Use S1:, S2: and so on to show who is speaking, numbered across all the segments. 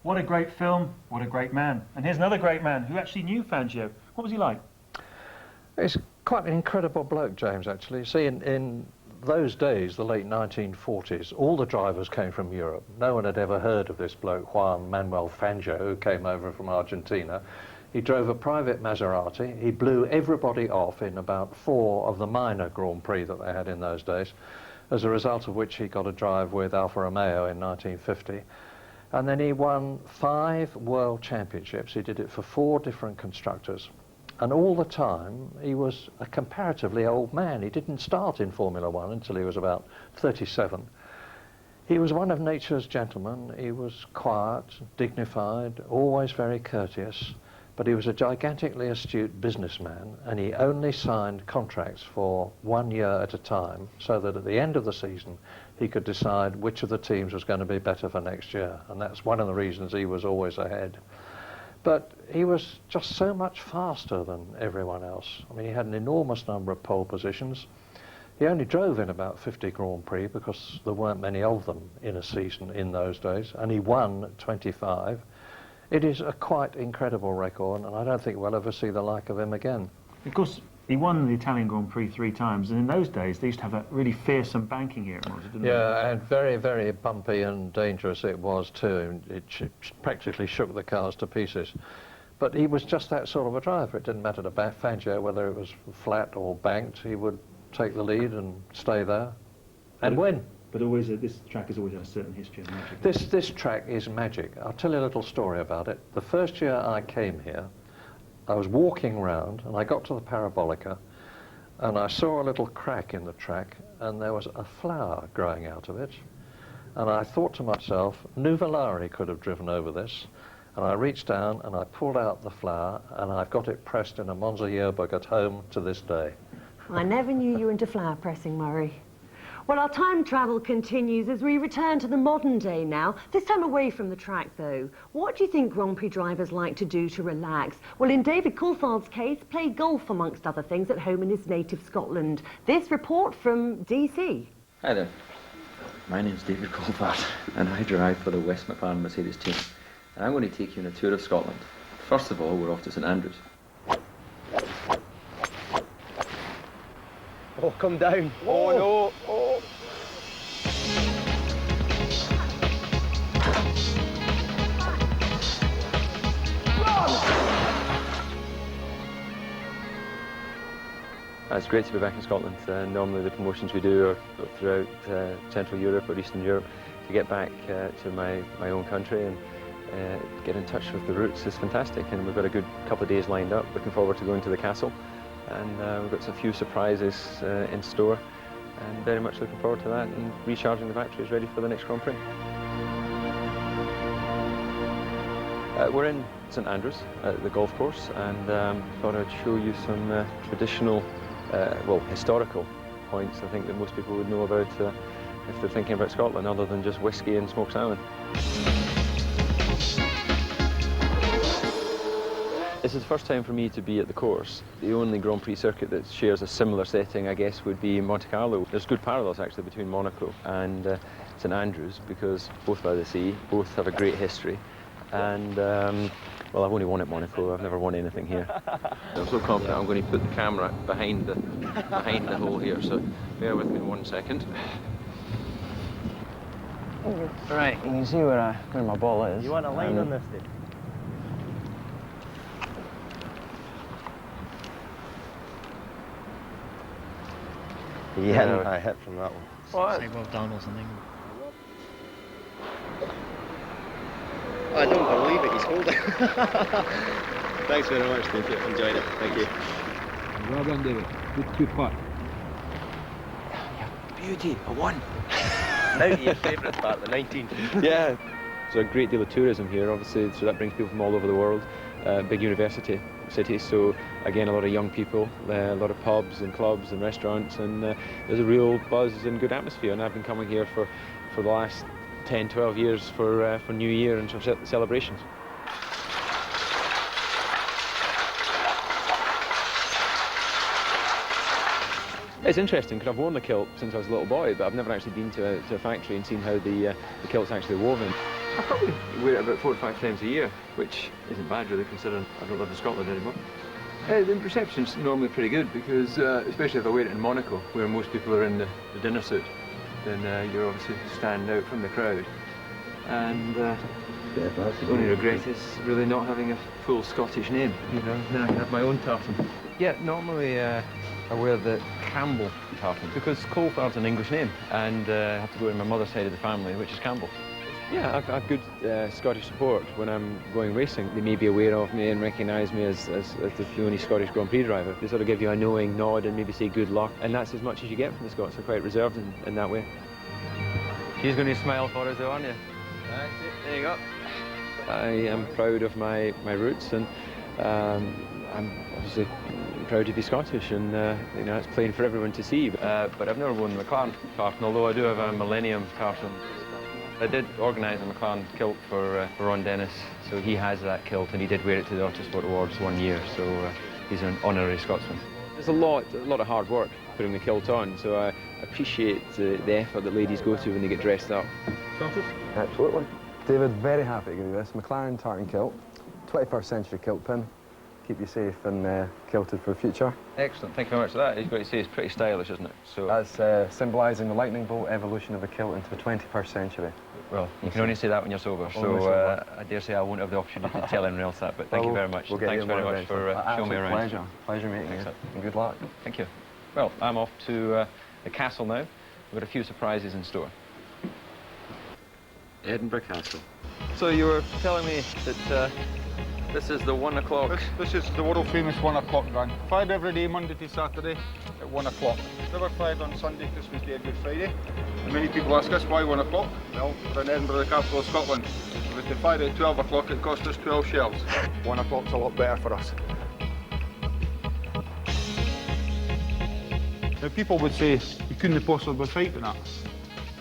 S1: What a great film, what a great man. And here's another great man who actually knew Fangio. What was he like?
S2: He's quite an incredible bloke, James, actually. See, in those days, the late 1940s, all the drivers came from Europe. No one had ever heard of this bloke, Juan Manuel Fangio, who came over from Argentina. He drove a private Maserati. He blew everybody off in about 4 of the minor Grand Prix that they had in those days, as a result of which he got a drive with Alfa Romeo in 1950. And then he won 5 world championships. He did it for 4 different constructors. And all the time, he was a comparatively old man. He didn't start in Formula One until he was about 37. He was one of nature's gentlemen. He was quiet, dignified, always very courteous, but he was a gigantically astute businessman, and he only signed contracts for 1 year at a time, so that at the end of the season, he could decide which of the teams was going to be better for next year. And that's one of the reasons he was always ahead. But he was just so much faster than everyone else. I mean, he had an enormous number of pole positions. He only drove in about 50 Grand Prix because there weren't many of them in a season in those days, and he won 25. It is a quite incredible record, and I don't think we'll ever see the like of him again.
S1: Of course, he won the Italian Grand Prix 3 times, and in those days they used to have that really fearsome banking here at Monza, didn't they?
S2: Yeah, and very, very bumpy and dangerous it was too. It practically shook the cars to pieces. But he was just that sort of a driver. It didn't matter to Fangio whether it was flat or banked. He would take the lead and stay there and win.
S1: But always, this track has always had a certain history of magic.
S2: This track is magic. I'll tell you a little story about it. The first year I came here, I was walking round and I got to the Parabolica and I saw a little crack in the track and there was a flower growing out of it. And I thought to myself, Nuvolari could have driven over this. And I reached down and I pulled out the flower and I've got it pressed in a Monza yearbook at home to this day.
S3: I never knew you were into flower pressing, Murray. Well, our time travel continues as we return to the modern day now, this time away from the track, though. What do you think Grand Prix drivers like to do to relax? Well, in David Coulthard's case, play golf, amongst other things, at home in his native Scotland. This report from DC.
S4: Hi there. My name's David Coulthard, and I drive for the West McLaren Mercedes team. And I'm going to take you on a tour of Scotland. First of all, we're off to St Andrews.
S5: Oh, come down. Oh, no. Oh.
S4: It's great to be back in Scotland. Normally the promotions we do are throughout Central Europe or Eastern Europe. To get back to my own country and get in touch with the roots is fantastic, and we've got a good couple of days lined up. Looking forward to going to the castle, and we've got a few surprises in store, and very much looking forward to that and recharging the batteries ready for the next Grand Prix. We're in St Andrews at the golf course, and thought I'd show you some traditional, well, historical points I think that most people would know about if they're thinking about Scotland, other than just whiskey and smoked salmon. This is the first time for me to be at the course. The only Grand Prix circuit that shares a similar setting, I guess, would be Monte Carlo. There's good parallels, actually, between Monaco and St Andrews, because both by the sea, both have a great history. And, well, I've only won at Monaco. I've never won anything here. I'm so confident I'm going to put the camera behind the hole here, so bear with me 1 second. Right, you can see where my ball is.
S5: You want a line on this, dude? Yeah, I hit from that one.
S4: What?
S5: Say well done or something. I don't believe it, he's holding. Thanks very much, thank you. Enjoyed it, thank you.
S6: Well done, David. Good putt.
S4: Beauty, I won.
S5: Now to your favourite part, the 19.
S4: Yeah. There's a great deal of tourism here, obviously, so that brings people from all over the world. Big university city, so again a lot of young people, a lot of pubs and clubs and restaurants, and there's a real buzz and good atmosphere. And I've been coming here for the last 10, 12 years for New Year and some celebrations. It's interesting because I've worn the kilt since I was a little boy, but I've never actually been to a factory and seen how the kilt's actually woven. I probably wear it about 4 or 5 times a year, which isn't bad really considering I don't live in Scotland anymore. The reception's normally pretty good because, especially if I wear it in Monaco, where most people are in the dinner suit, then you're obviously standing out from the crowd. And the only regret is really not having a full Scottish name, you know, then I can have my own tartan. Yeah, normally I wear the Campbell tartan because Coulthard's an English name, and I have to go to my mother's side of the family, which is Campbell. Yeah, I've good Scottish support when I'm going racing. They may be aware of me and recognise me as the only Scottish Grand Prix driver. They sort of give you a knowing nod and maybe say good luck, and that's as much as you get from the Scots. They're quite reserved in that way. She's going to smile for us though, aren't you? That's it. There you go. I am proud of my roots, and I'm obviously proud to be Scottish, and you know, it's plain for everyone to see. But I've never worn the McLaren tartan, although I do have a Millennium tartan. I did organise a McLaren kilt for Ron Dennis, so he has that kilt, and he did wear it to the Autosport Awards one year, so he's an honorary Scotsman. There's a lot of hard work putting the kilt on, so I appreciate the effort that ladies go to when they get dressed up.
S1: Sorted?
S7: Absolutely. David, very happy to give you this McLaren tartan kilt, 21st century kilt pin. Keep you safe and kilted for the future.
S4: Excellent, thank you very much for that. You've got to say it's pretty stylish, isn't it? So
S7: that's symbolising the lightning bolt evolution of the kilt into the 21st century.
S4: Well, you can only say that when you're sober, so I dare say I won't have the opportunity to tell anyone else that, but thank you very much. Thanks very much for showing me around.
S7: Pleasure meeting you, and good luck.
S4: Thank you. Well, I'm off to the castle now. We've got a few surprises in store. Edinburgh Castle. So you were telling me that this is the 1 o'clock.
S8: This is the world famous 1 o'clock run. Fired every day, Monday to Saturday at 1 o'clock. Never fired on Sunday, Christmas Day and Good Friday. And many people ask us why 1 o'clock. Well, we're in Edinburgh, the capital of Scotland. If we were to fire at 12 o'clock, it cost us 12 shells. 1 o'clock's a lot better for us. Now people would say you couldn't possibly fight in that.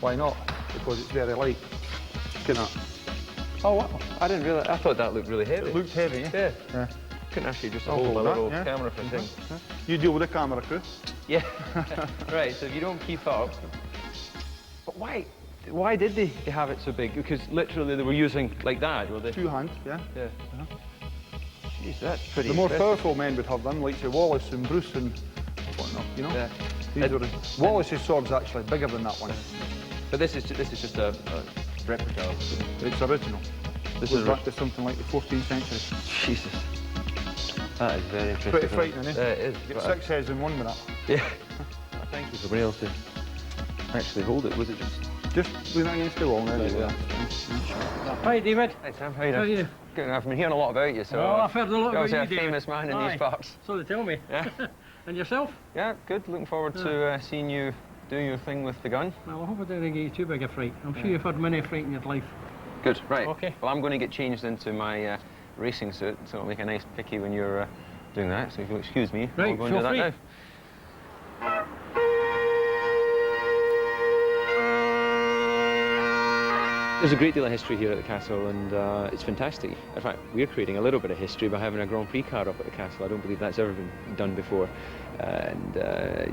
S8: Why not? Because it's very light. Look at that.
S4: Oh wow, I didn't realise. I thought that looked really heavy.
S8: It looked heavy, yeah?
S4: Yeah. Couldn't actually just hold my little camera for things.
S8: You deal with the camera crew.
S4: Yeah. Right, so if you don't keep up. But why did they have it so big? Because literally they were using like that, were they?
S8: 2 hands, yeah.
S4: Yeah. Jeez, that's pretty
S8: The more
S4: impressive.
S8: powerful men would have them, like say Wallace and Bruce and whatnot, you know?
S4: Yeah.
S8: These are Wallace's sword's actually bigger than that one.
S4: But this is just a replica.
S8: It's original.
S4: This
S8: Goes
S4: is
S8: back to something like the 14th century.
S4: Jesus. That is very interesting.
S8: Pretty frightening, eh?
S4: Yeah, it is.
S8: You get 6 heads in 1 minute.
S4: Yeah. Thank you for being able to actually hold it. Was it
S8: just lean against the wall now?
S4: Yeah.
S9: Hi, David.
S4: Hi, Sam. How are you
S9: How are
S4: doing?
S9: you?
S4: Good. I've been hearing a lot about you, so...
S9: Oh, I've heard a lot
S4: you're
S9: about you,
S4: obviously a
S9: David.
S4: famous man in
S9: Aye.
S4: these parts.
S9: So they tell me.
S4: Yeah.
S9: And yourself?
S4: Yeah, good. Looking forward to seeing you do your thing with the gun.
S9: Well, I hope I didn't get you too big a fright. I'm sure you've had many a fright in your life.
S4: Good. Right.
S9: Okay.
S4: Well, I'm going to get changed into my racing suit, so it'll make a nice picky when you're doing that. So if you'll excuse me,
S9: Right,
S4: I'll go and do
S9: feel
S4: that
S9: free.
S4: now. There's a great deal of history here at the castle, and it's fantastic. In fact, we're creating a little bit of history by having a Grand Prix car up at the castle. I don't believe that's ever been done before, and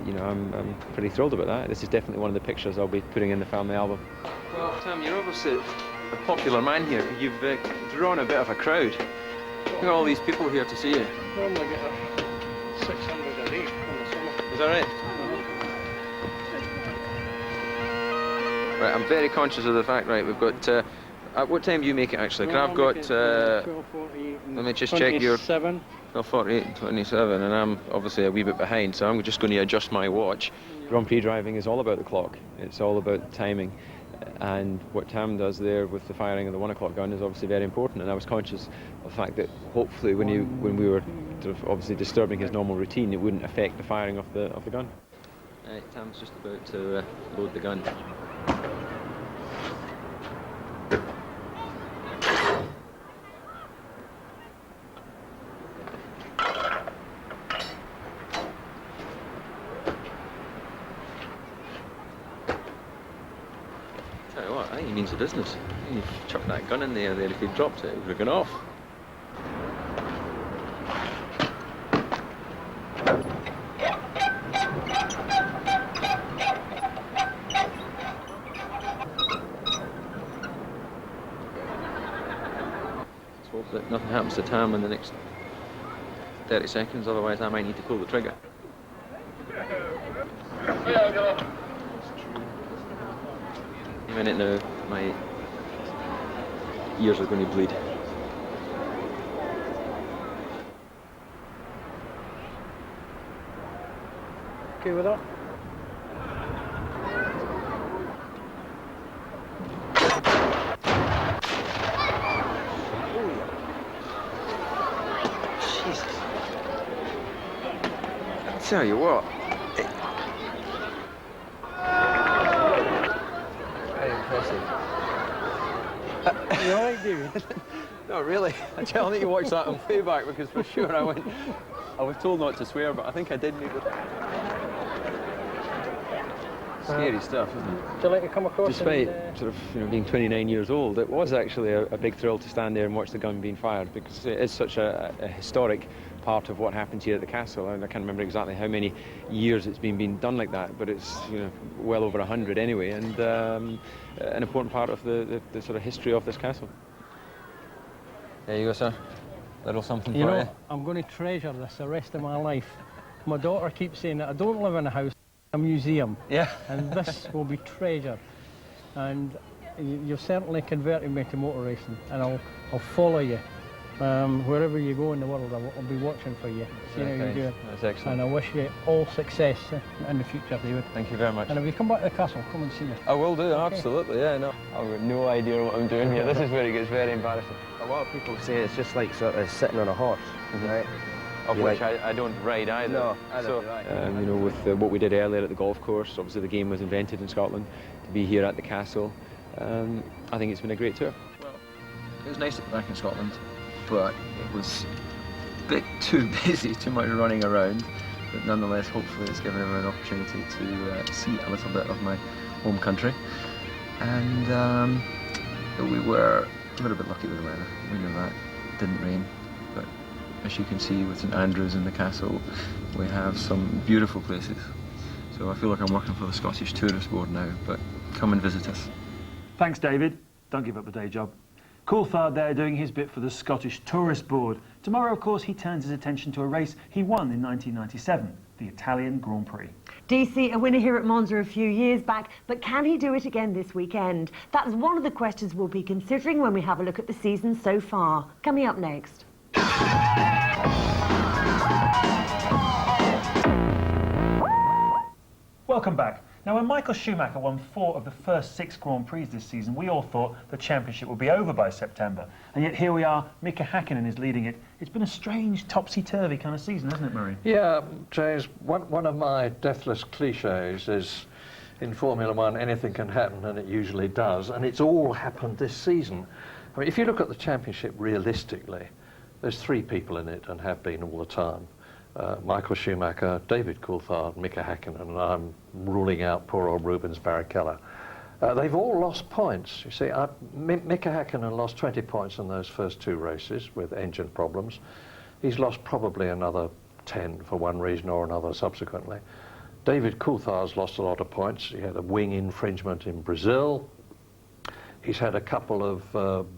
S4: you know, I'm pretty thrilled about that. This is definitely one of the pictures I'll be putting in the family album. Well, Tom, you're obviously a popular man here. You've drawn a bit of a crowd. Look at all these people here to see you.
S9: Normally get 600 a day in the summer.
S4: Is that right? Right, I'm very conscious of the fact, right, we've got, at what time do you make it actually? Because I've got,
S9: 12:48 and
S4: let me just check your,
S9: 27.
S4: 12:48 and 27, and I'm obviously a wee bit behind, so I'm just going to adjust my watch. Grand Prix driving is all about the clock. It's all about timing. And what Tam does there with the firing of the 1 o'clock gun is obviously very important, and I was conscious of the fact that hopefully when we were sort of obviously disturbing his normal routine, it wouldn't affect the firing of the gun. Right, Tam's just about to load the gun. Tell you what, I think he means the business. I think you've chucked that gun in there, if he'd dropped it, it would have gone off. hope that nothing happens to Tam in the next 30 seconds, otherwise I might need to pull the trigger. Any minute now, my ears are going to bleed.
S9: Okay with that?
S4: Jesus. I tell you what.
S5: Very impressive.
S9: You alright, David?
S5: Not really. I tell you to watch that on playback because for sure I was told not to swear, but I think I did maybe. Scary stuff, isn't it?
S9: Would you like to come across?
S5: Despite sort of being 29 years old, it was actually a big thrill to stand there and watch the gun being fired because it is such a historic part of what happens here at the castle. And I can't remember exactly how many years it's been done like that, but it's well over 100 anyway, and an important part of the sort of history of this castle. There you go, sir. Little something for you.
S9: I'm going to treasure this the rest of my life. My daughter keeps saying that I don't live in a house, a museum.
S5: Yeah.
S9: And this will be treasured. And you've certainly converted me to motor racing, and I'll follow you. Wherever you go in the world, I'll be watching for you, seeing how you do it.
S5: That's excellent.
S9: And I wish you all success in the future, David.
S5: Thank you very much.
S9: And if you come back to the castle, come and see me.
S5: I will do, absolutely, yeah, no. I've got no idea what I'm doing here. This is where it gets very embarrassing.
S10: A lot of people say it's just like sort of sitting on a horse, right?
S5: Of which I don't ride either.
S10: No,
S5: so, with what we did earlier at the golf course, obviously the game was invented in Scotland, to be here at the castle, I think it's been a great tour.
S4: Well, it was nice to be back in Scotland, but it was a bit too busy, too much running around. But nonetheless, hopefully it's given everyone an opportunity to see a little bit of my home country. And we were a little bit lucky with the weather. We know that. It didn't rain. But as you can see with St Andrews and the castle, we have some beautiful places. So I feel like I'm working for the Scottish Tourist Board now, but come and visit us.
S1: Thanks, David. Don't give up the day job. Coulthard there doing his bit for the Scottish Tourist Board. Tomorrow, of course, he turns his attention to a race he won in 1997, the Italian Grand Prix.
S3: DC, a winner here at Monza a few years back, but can he do it again this weekend? That's one of the questions we'll be considering when we have a look at the season so far. Coming up next.
S1: Welcome back. Now, when Michael Schumacher won 4 of the first 6 Grand Prix this season, we all thought the championship would be over by September. And yet here we are, Mika Häkkinen is leading it. It's been a strange, topsy-turvy kind of season, hasn't it, Murray?
S2: Yeah, James, one of my deathless cliches is in Formula One, anything can happen, and it usually does, and it's all happened this season. I mean, if you look at the championship realistically, there's 3 people in it and have been all the time. Michael Schumacher, David Coulthard, Mika Häkkinen, and I'm ruling out poor old Rubens Barrichello. They've all lost points. You see, Mika Häkkinen lost 20 points in those first 2 races with engine problems. He's lost probably another 10 for one reason or another subsequently. David Coulthard's lost a lot of points. He had a wing infringement in Brazil. He's had a couple of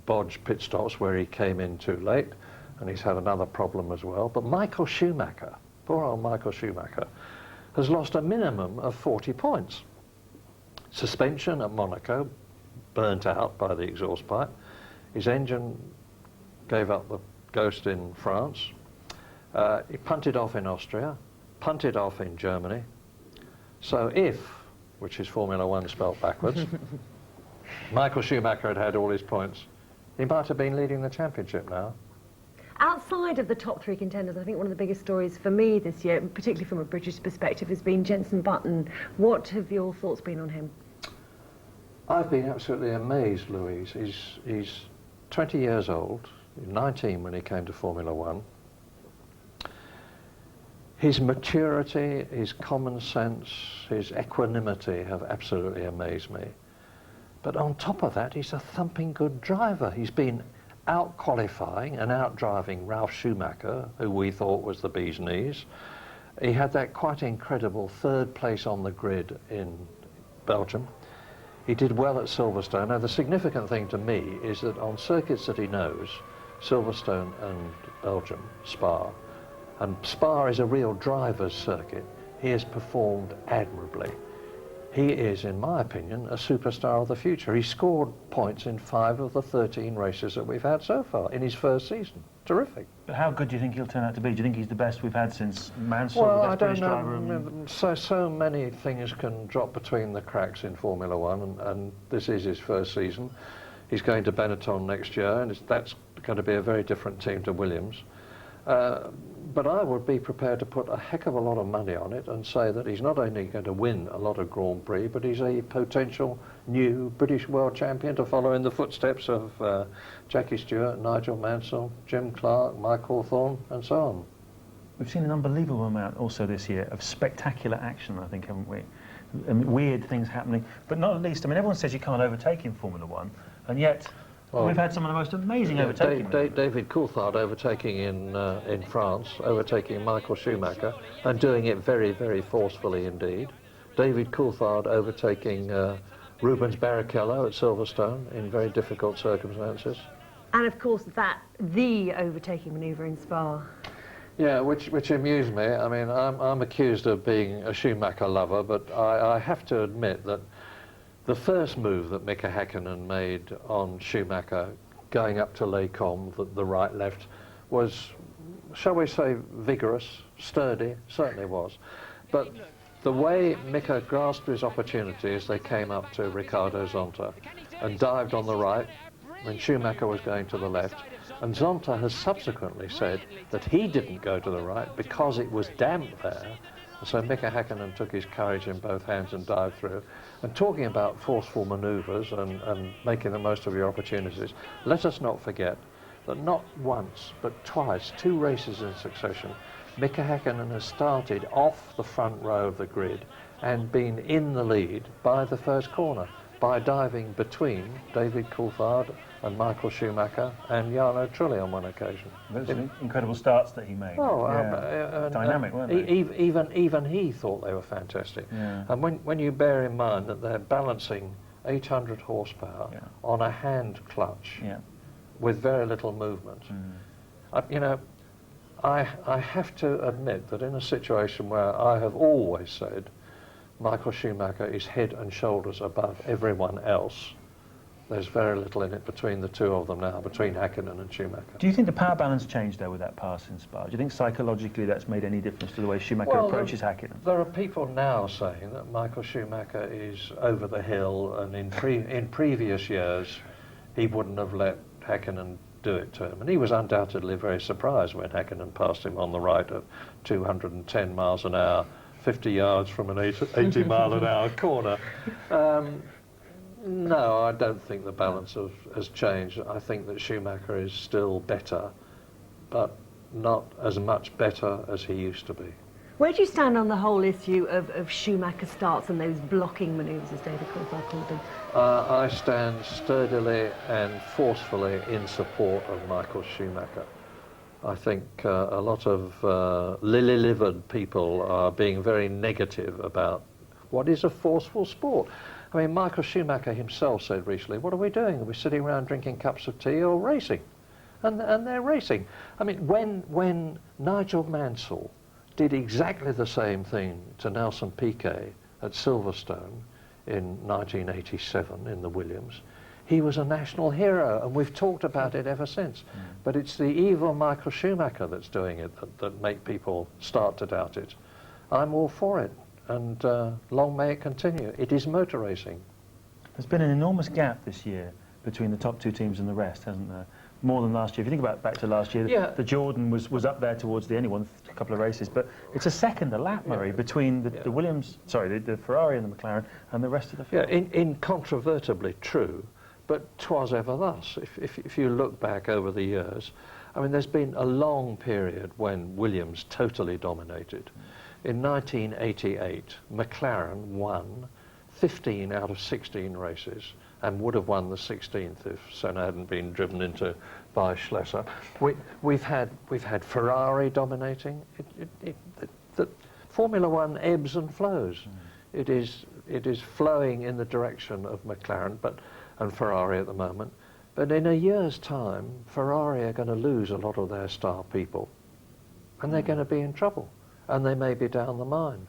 S2: bodged pit stops where he came in too late, and he's had another problem as well. But Michael Schumacher, poor old Michael Schumacher, has lost a minimum of 40 points. Suspension at Monaco, burnt out by the exhaust pipe. His engine gave up the ghost in France. He punted off in Austria, punted off in Germany. So if, which is Formula One spelt backwards, Michael Schumacher had had all his points, he might have been leading the championship now.
S3: Outside of the top 3 contenders, I think one of the biggest stories for me this year, particularly from a British perspective, has been Jenson Button. What have your thoughts been on him?
S2: I've been absolutely amazed, Louise. He's 20 years old, 19 when he came to Formula One. His maturity, his common sense, his equanimity have absolutely amazed me. But on top of that, he's a thumping good driver. He's been out-qualifying and out-driving Ralf Schumacher, who we thought was the bee's knees. He had that quite incredible 3rd place on the grid in Belgium. He did well at Silverstone. Now, the significant thing to me is that on circuits that he knows, Silverstone and Belgium, Spa. And Spa is a real driver's circuit. He has performed admirably. He is, in my opinion, a superstar of the future. He scored points in 5 of the 13 races that we've had so far in his first season. Terrific.
S1: But how good do you think he'll turn out to be? Do you think he's the best we've had since Mansell,
S2: Well,
S1: the
S2: I
S1: best
S2: don't
S1: British driver?
S2: know. So many things can drop between the cracks in Formula One, and this is his first season. He's going to Benetton next year, and that's going to be a very different team to Williams. But I would be prepared to put a heck of a lot of money on it and say that he's not only going to win a lot of Grand Prix, but he's a potential new British world champion to follow in the footsteps of Jackie Stewart, Nigel Mansell, Jim Clark, Mike Hawthorne, and so on.
S1: We've seen an unbelievable amount also this year of spectacular action, I think, haven't we? I mean, weird things happening, but not least, I mean, everyone says you can't overtake in Formula One, and yet we've had some of the most amazing overtaking.
S2: David Coulthard overtaking in France, overtaking Michael Schumacher, and doing it very, very forcefully indeed. David Coulthard overtaking Rubens Barrichello at Silverstone in very difficult circumstances.
S3: And of course, the overtaking manoeuvre in Spa.
S2: Yeah, which amused me. I mean, I'm accused of being a Schumacher lover, but I have to admit that the first move that Mika Häkkinen made on Schumacher, going up to Les Combes, the right-left, was, shall we say, vigorous, sturdy, certainly was. But the way Mika grasped his opportunity as they came up to Ricardo Zonta and dived on the right when Schumacher was going to the left, and Zonta has subsequently said that he didn't go to the right because it was damp there. So Mika Häkkinen took his courage in both hands and dived through. And talking about forceful manoeuvres and making the most of your opportunities, let us not forget that not once but twice, 2 races in succession, Mika Häkkinen has started off the front row of the grid and been in the lead by the first corner by diving between David Coulthard and Michael Schumacher and Jarno Trulli on one occasion.
S1: Those are incredible starts that he made.
S2: Oh,
S1: dynamic, weren't they?
S2: Even he thought they were fantastic.
S1: Yeah.
S2: And when you bear in mind that they're balancing 800 horsepower on a hand clutch with very little movement, you know, I have to admit that in a situation where I have always said Michael Schumacher is head and shoulders above everyone else, there's very little in it between the two of them now, between Häkkinen and Schumacher.
S1: Do you think the power balance changed, though, with that pass in Spa? Do you think psychologically that's made any difference to the way Schumacher approaches Häkkinen?
S2: There are people now saying that Michael Schumacher is over the hill, and in previous years he wouldn't have let Häkkinen do it to him. And he was undoubtedly very surprised when Häkkinen passed him on the right at 210 miles an hour, 50 yards from an 80 mile an hour corner. No, I don't think the balance has changed. I think that Schumacher is still better, but not as much better as he used to be.
S3: Where do you stand on the whole issue of Schumacher starts and those blocking manoeuvres, as David Coulthard called them?
S2: I stand sturdily and forcefully in support of Michael Schumacher. I think a lot of lily-livered people are being very negative about what is a forceful sport. I mean, Michael Schumacher himself said recently, what are we doing? Are we sitting around drinking cups of tea or racing? And they're racing. I mean, when Nigel Mansell did exactly the same thing to Nelson Piquet at Silverstone in 1987 in the Williams, he was a national hero, and we've talked about it ever since. But it's the evil Michael Schumacher that's doing it that make people start to doubt it. I'm all for it, and long may it continue. It is motor racing.
S1: There's been an enormous gap this year between the top 2 teams and the rest, hasn't there? More than last year. If you think about back to last year, the Jordan was up there towards the end, he won a couple of races, but it's a second a lap, Murray, between the Williams, sorry, the Ferrari and the McLaren and the rest of the field.
S2: Yeah, incontrovertibly true, but 'twas ever thus. If you look back over the years, I mean, there's been a long period when Williams totally dominated. In 1988, McLaren won 15 out of 16 races and would have won the 16th if Senna hadn't been driven into by Schlesser. We've had Ferrari dominating. The Formula One ebbs and flows. It is flowing in the direction of McLaren and Ferrari at the moment. But in a year's time, Ferrari are going to lose a lot of their star people, and they're going to be in trouble, and they may be down the mine.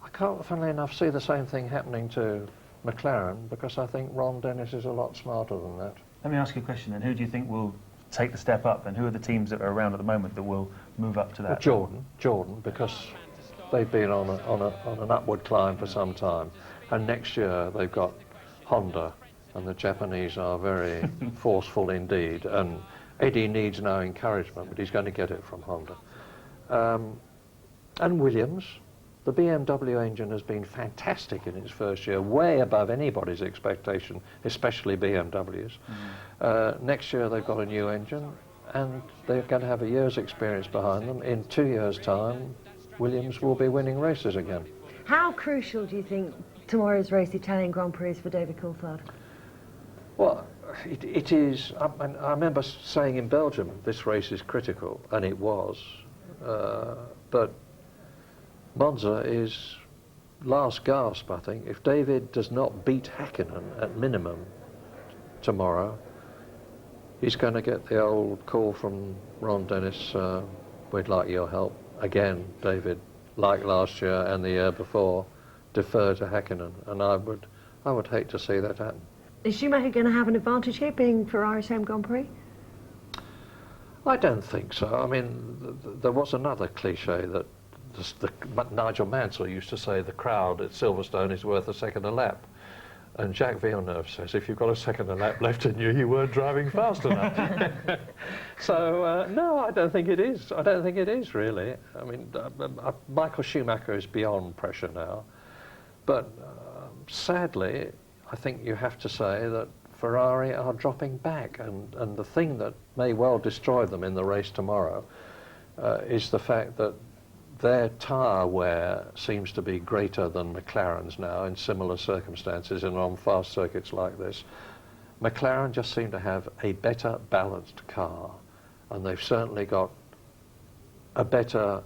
S2: I can't, funnily enough, see the same thing happening to McLaren, because I think Ron Dennis is a lot smarter than that.
S1: Let me ask you a question then. Who do you think will take the step up, and who are the teams that are around at the moment that will move up to that?
S2: Well, Jordan, because they've been on an upward climb for some time, and next year they've got Honda, and the Japanese are very forceful indeed, and Eddie needs no encouragement, but he's going to get it from Honda. And Williams, the BMW engine has been fantastic in its first year, way above anybody's expectation, especially BMW's. Next year they've got a new engine, and they're going to have a year's experience behind them. In 2 years' time, Williams will be winning races again.
S3: How crucial do you think tomorrow's race, Italian Grand Prix, is for David Coulthard?
S2: Well, it is. I remember saying in Belgium, this race is critical, and it was. But Monza is last gasp, I think. If David does not beat Häkkinen at minimum tomorrow, he's going to get the old call from Ron Dennis, we'd like your help. Again, David, like last year and the year before, defer to Häkkinen, and I would hate to see that happen.
S3: Is Schumacher going to have an advantage here, being Ferrari's home Grand Prix?
S2: I don't think so. I mean, there was another cliche that Nigel Mansell used to say, the crowd at Silverstone is worth a second a lap. And Jacques Villeneuve says, if you've got a second a lap left in you, you weren't driving fast enough. So, no, I don't think it is. I don't think it is, really. I mean, Michael Schumacher is beyond pressure now. But sadly, I think you have to say that Ferrari are dropping back, and the thing that may well destroy them in the race tomorrow is the fact that their tyre wear seems to be greater than McLaren's now in similar circumstances and on fast circuits like this. McLaren just seem to have a better balanced car, and they've certainly got a better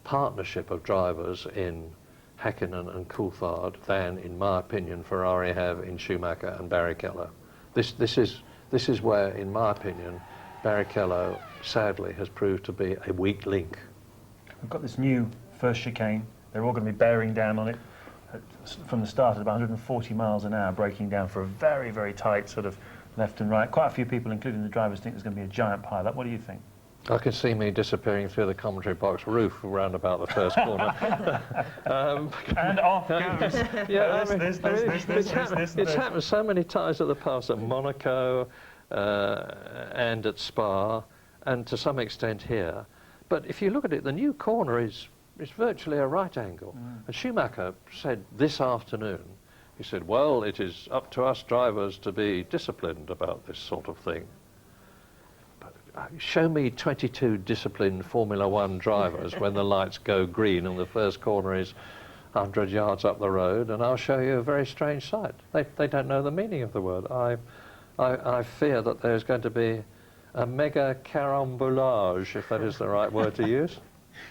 S2: partnership of drivers in Häkkinen and Coulthard than, in my opinion, Ferrari have in Schumacher and Barrichello. This is where, in my opinion, Barrichello sadly has proved to be a weak link.
S1: We've got this new first chicane. They're all going to be bearing down on it from the start at about 140 miles an hour, breaking down for a very, very tight sort of left and right. Quite a few people, including the drivers, think there's going to be a giant pile-up. What do you think?
S2: I can see me disappearing through the commentary box roof around about the first corner.
S1: And off goes.
S2: Yeah, it's happened so many times at the past, at Monaco and at Spa, and to some extent here. But if you look at it, the new corner is virtually a right angle. And Schumacher said this afternoon, he said, well, it is up to us drivers to be disciplined about this sort of thing. Show me 22 disciplined Formula One drivers when the lights go green and the first corner is 100 yards up the road, and I'll show you a very strange sight. They don't know the meaning of the word. I fear that there's going to be a mega carambolage, if that is the right word to use.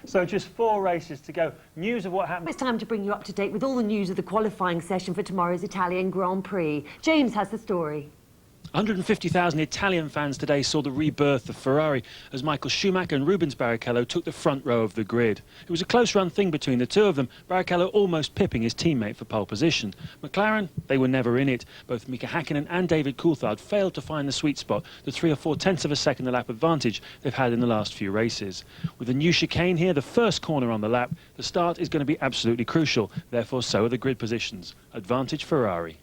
S1: So just 4 races to go. News of what happened.
S3: It's time to bring you up to date with all the news of the qualifying session for tomorrow's Italian Grand Prix. James has the story.
S11: 150,000 Italian fans today saw the rebirth of Ferrari as Michael Schumacher and Rubens Barrichello took the front row of the grid. It was a close-run thing between the two of them, Barrichello almost pipping his teammate for pole position. McLaren, they were never in it. Both Mika Häkkinen and David Coulthard failed to find the sweet spot, the 3 or 4 tenths of a second a lap advantage they've had in the last few races. With the new chicane here, the first corner on the lap, the start is going to be absolutely crucial. Therefore, so are the grid positions. Advantage Ferrari.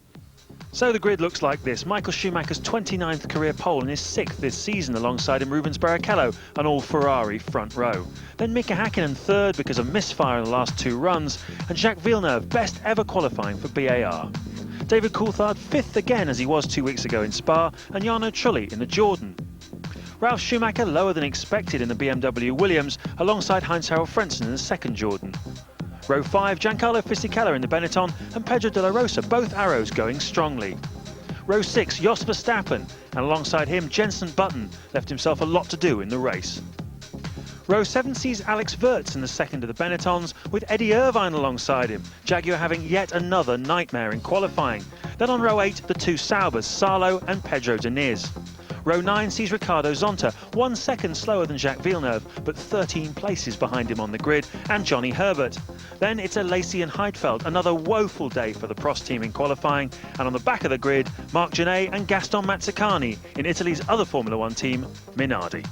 S11: So the grid looks like this. Michael Schumacher's 29th career pole and his 6th this season, alongside him Rubens Barrichello, an all-Ferrari front row. Then Mika Häkkinen 3rd because of misfire in the last 2 runs, and Jacques Villeneuve best ever qualifying for BAR. David Coulthard 5th again as he was 2 weeks ago in Spa, and Jarno Trulli in the Jordan. Ralf Schumacher lower than expected in the BMW Williams, alongside Heinz-Harald Frentzen in the 2nd Jordan. Row 5, Giancarlo Fisichella in the Benetton and Pedro de la Rosa, both arrows going strongly. Row 6, Jos Verstappen, and alongside him Jenson Button left himself a lot to do in the race. Row 7 sees Alex Wirtz in the second of the Benettons, with Eddie Irvine alongside him. Jaguar having yet another nightmare in qualifying. Then on row 8, the two Saubers, Salo and Pedro Diniz. Row 9 sees Ricardo Zonta, 1 second slower than Jacques Villeneuve, but 13 places behind him on the grid, and Johnny Herbert. Then it's a Lacey and Heidfeld, another woeful day for the Prost team in qualifying, and on the back of the grid, Marc Genet and Gaston Mazzacani in Italy's other Formula One team, Minardi.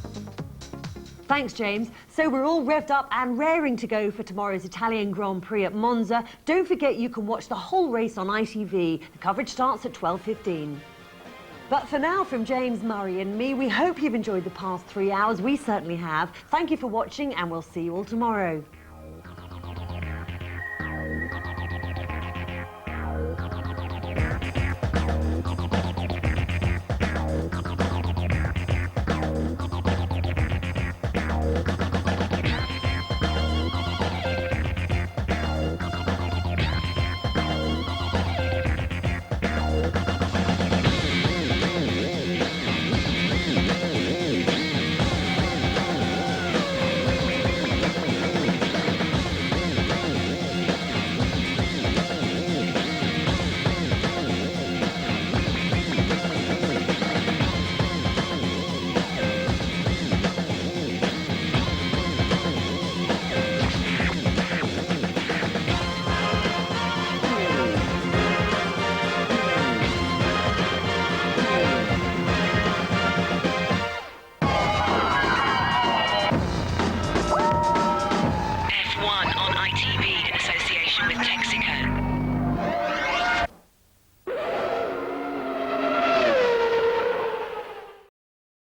S3: Thanks, James. So we're all revved up and raring to go for tomorrow's Italian Grand Prix at Monza. Don't forget you can watch the whole race on ITV. The coverage starts at 12:15. But for now, from James, Murray and me, we hope you've enjoyed the past 3 hours. We certainly have. Thank you for watching, and we'll see you all tomorrow.